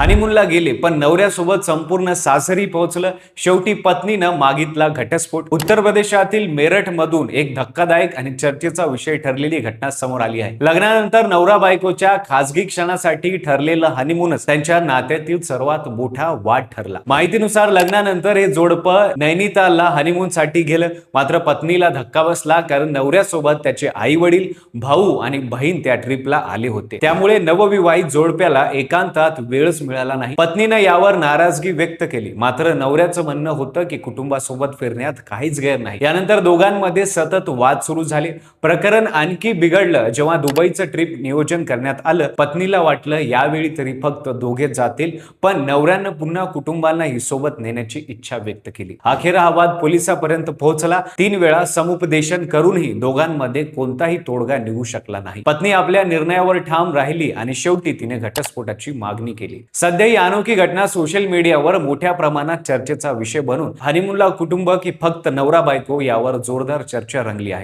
हनीमूनला गेले पण नवऱ्यासोबत संपूर्ण सासरी पोहोचलं. शेवटी पत्नीनं मागितला घटस्फोट. उत्तर प्रदेशातील मेरठ मधून एक धक्कादायक आणि चर्चेचा विषय ठरलेली घटना समोर आली आहे. लग्नानंतर नवरा बायकोच्या खासगी क्षणासाठी ठरलेलं हनीमूनच त्यांच्या नात्यातील सर्वात मोठा वाद ठरला. माहितीनुसार लग्नानंतर हे जोडपं नैनितालला हनीमून साठी गेलं. मात्र पत्नीला धक्का बसला, कारण नवऱ्यासोबत त्याचे आई वडील, भाऊ आणि बहीण त्या ट्रिपला आले होते. त्यामुळे नवविवाहित जोडप्याला एकांतात वेळच मिळाला नाही. पत्नीने यावर नाराजगी व्यक्त केली. मात्र नवऱ्याचं म्हणणं होतं की कुटुंबासोबत फिरण्यात काहीच गैर नाही. यानंतर दोघांमध्ये सतत वाद सुरू झाले. प्रकरण आणखी बिघडलं जेव्हा दुबईचं ट्रिप नियोजन करण्यात आलं. पत्नीला वाटलं यावेळी तरी फक्त दोघेच जातील, पण नवऱ्यानं पुन्हा कुटुंबांनाही सोबत नेण्याची इच्छा व्यक्त केली. अखेर हा वाद पोलिसांपर्यंत पोहोचला. 3 वेळा समुपदेशन करूनही दोघांमध्ये कोणताही तोडगा निघू शकला नाही. पत्नी आपल्या निर्णयावर ठाम राहिली आणि शेवटी तिने घटस्फोटाची मागणी केली. सध्या ही अनोखी घटना सोशल मीडियावर मोठ्या प्रमाणात चर्चेचा विषय बनून हनीमूनला कुटुंब की फक्त नवरा बायको यावर जोरदार चर्चा रंगली आहे.